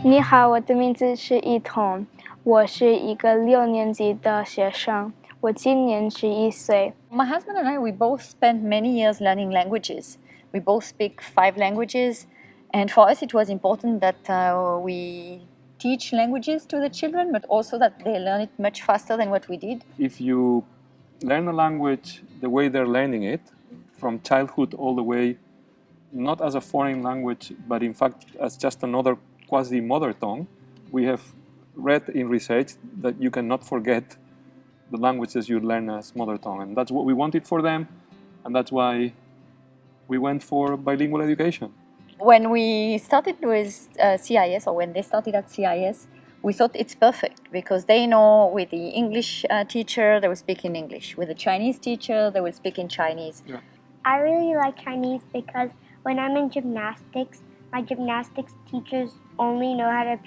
你好，我的名字是一彤，我是一个6年级的学生，我今年11岁。 My husband and I, we both spent many years learning languages. We both speak 5 languages, and for us it was important that we teach languages to the children, but also that they learn it much faster than what we did. If you learn a language the way they're learning it, from childhood all the way, not as a foreign language, but in fact as just another quasi-mother tongue, we have read in research that you cannot forget the languages you learn as mother tongue. And that's what we wanted for them, and that's why we went for bilingual education. When we started with CIS, or when they started at CIS, we thought it's perfect because they know with the English teacher, they will speak in English. With the Chinese teacher, they will speak in Chinese. Yeah. I really like Chinese because when I'm in gymnastics, my gymnastics teachers only know how to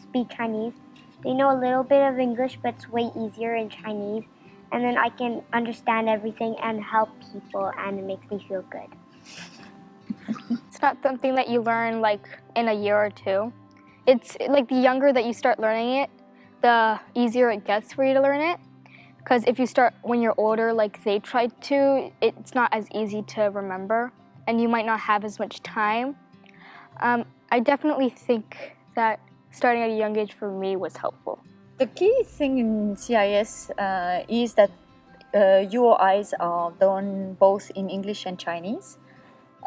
speak Chinese. They know a little bit of English, but it's way easier in Chinese. And then I can understand everything and help people, and it makes me feel good. It's not something that you learn like in a year or two. It's like the younger that you start learning it, the easier it gets for you to learn it. Because if you start when you're older, like they tried to, it's not as easy to remember, and you might not have as much time. I definitely think that starting at a young age for me was helpful. The key thing in CIS is that UOIs are done both in English and Chinese.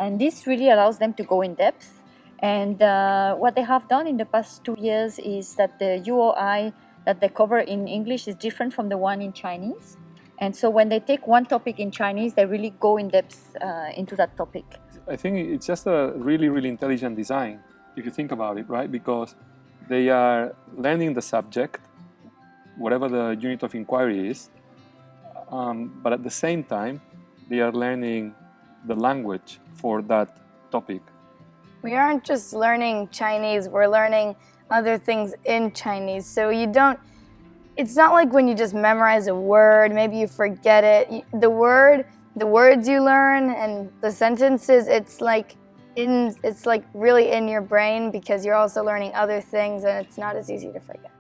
And this really allows them to go in depth. And what they have done in the past 2 years is that the UOI that they cover in English is different from the one in Chinese. And so when they take one topic in Chinese, they really go in depth into that topic. I think it's just a really, really intelligent design, if you think about it, right? Because they are learning the subject, whatever the unit of inquiry is, but at the same time, they are learning the language for that topic. We aren't just learning Chinese, we're learning other things in Chinese. So it's not like when you just memorize a word, maybe you forget it. The words you learn and the sentences, it's like really in your brain because you're also learning other things and it's not as easy to forget.